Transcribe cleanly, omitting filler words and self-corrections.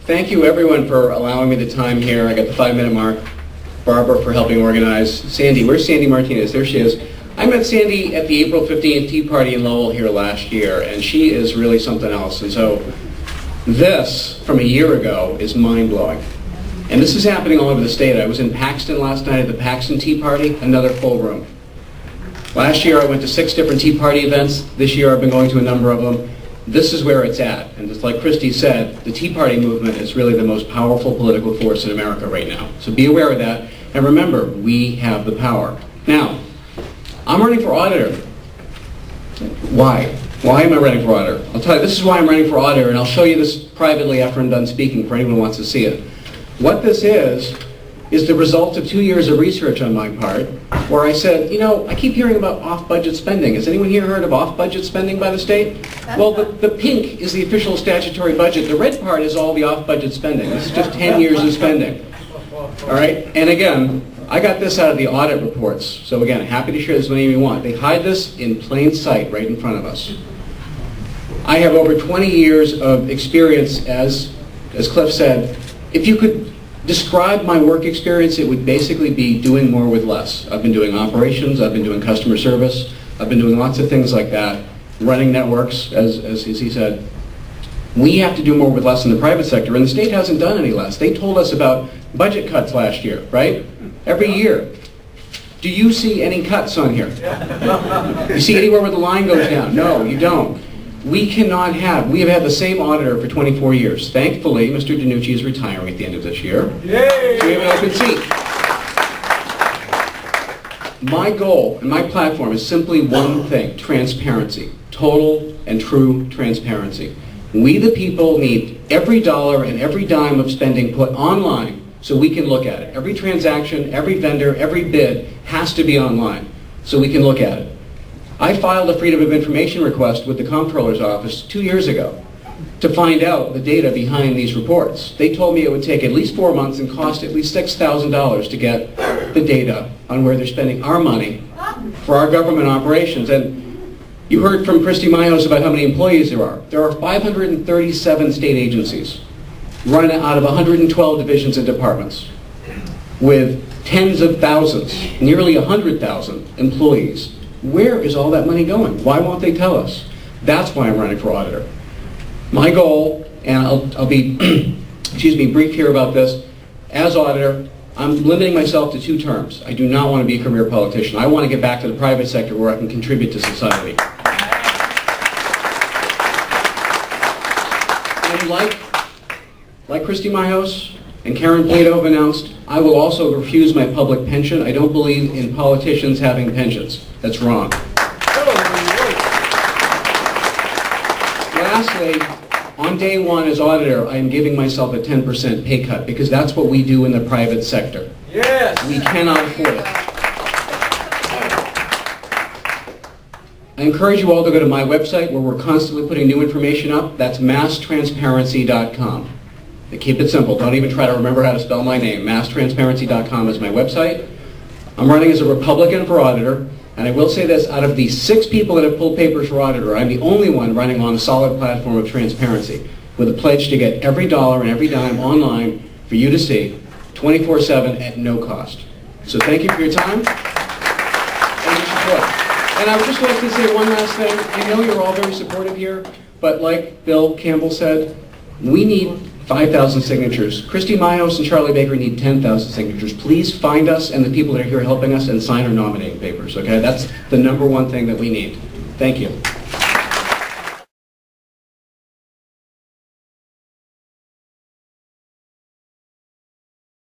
Thank you everyone for allowing me the time here. I got the 5-minute mark. Barbara for helping organize. Sandy, where's Sandy Martinez? There she is. I met Sandy at the April 15th Tea Party in Lowell here last year, and she is really something else. And so this, from a year ago, is mind-blowing. And this is happening all over the state. I was in Paxton last night at the Paxton Tea Party, another full room. Last year I went to 6 different Tea Party events. This year I've been going to a number of them. This is where it's at. And just like Christy said, the Tea Party movement is really the most powerful political force in America right now. So be aware of that. And remember, we have the power. Now, I'm running for auditor. Why? Why am I running for auditor? I'll tell you, this is why I'm running for auditor, and I'll show you this privately after I'm done speaking for anyone who wants to see it. What this is the result of 2 years of research on my part, where I said, you know, I keep hearing about off-budget spending. Has anyone here heard of off-budget spending by the state? Well, the pink is the official statutory budget. The red part is all the off-budget spending. This is just 10 years of spending. All right? And again, I got this out of the audit reports. So again, happy to share this with anyone you want. They hide this in plain sight right in front of us. I have over 20 years of experience, as Cliff said. If you could describe my work experience, it would basically be doing more with less. I've been doing operations, I've been doing customer service, I've been doing lots of things like that, running networks, as he said. We have to do more with less in the private sector, and the state hasn't done any less. They told us about budget cuts last year, right? Every year. Do you see any cuts on here? You see anywhere where the line goes down? No, you don't. We cannot have, we have had the same auditor for 24 years. Thankfully, Mr. DiNucci is retiring at the end of this year. Yay! So we have an open seat. My goal and my platform is simply one thing: transparency. Total and true transparency. We the people need every dollar and every dime of spending put online so we can look at it. Every transaction, every vendor, every bid has to be online so we can look at it. I filed a Freedom of Information request with the Comptroller's Office 2 years ago to find out the data behind these reports. They told me it would take at least 4 months and cost at least $6,000 to get the data on where they're spending our money for our government operations. And you heard from Christy Mayos about how many employees there are. There are 537 state agencies run out of 112 divisions and departments with tens of thousands, nearly 100,000 employees. Where is all that money going? Why won't they tell us? That's why I'm running for auditor. My goal, and I'll be brief here about this, as auditor, I'm limiting myself to 2 terms. I do not want to be a career politician. I want to get back to the private sector where I can contribute to society. And like Christy Mayos and Karen Plato have announced, I will also refuse my public pension. I don't believe in politicians having pensions. That's wrong. Lastly, on day 1 as auditor, I am giving myself a 10% pay cut because that's what we do in the private sector. Yes. We cannot afford it. I encourage you all to go to my website where we're constantly putting new information up. That's masstransparency.com. Keep it simple. Don't even try to remember how to spell my name. masstransparency.com is my website. I'm running as a Republican for auditor, and I will say this, out of the 6 people that have pulled papers for auditor, I'm the only one running on a solid platform of transparency with a pledge to get every dollar and every dime online for you to see 24/7 at no cost. So thank you for your time and your support. And I would just like to say one last thing. I know you're all very supportive here, but like Bill Campbell said, we need 5,000 signatures. Christy Mayos and Charlie Baker need 10,000 signatures. Please find us and the people that are here helping us and sign our nominating papers, okay? That's the #1 thing that we need. Thank you.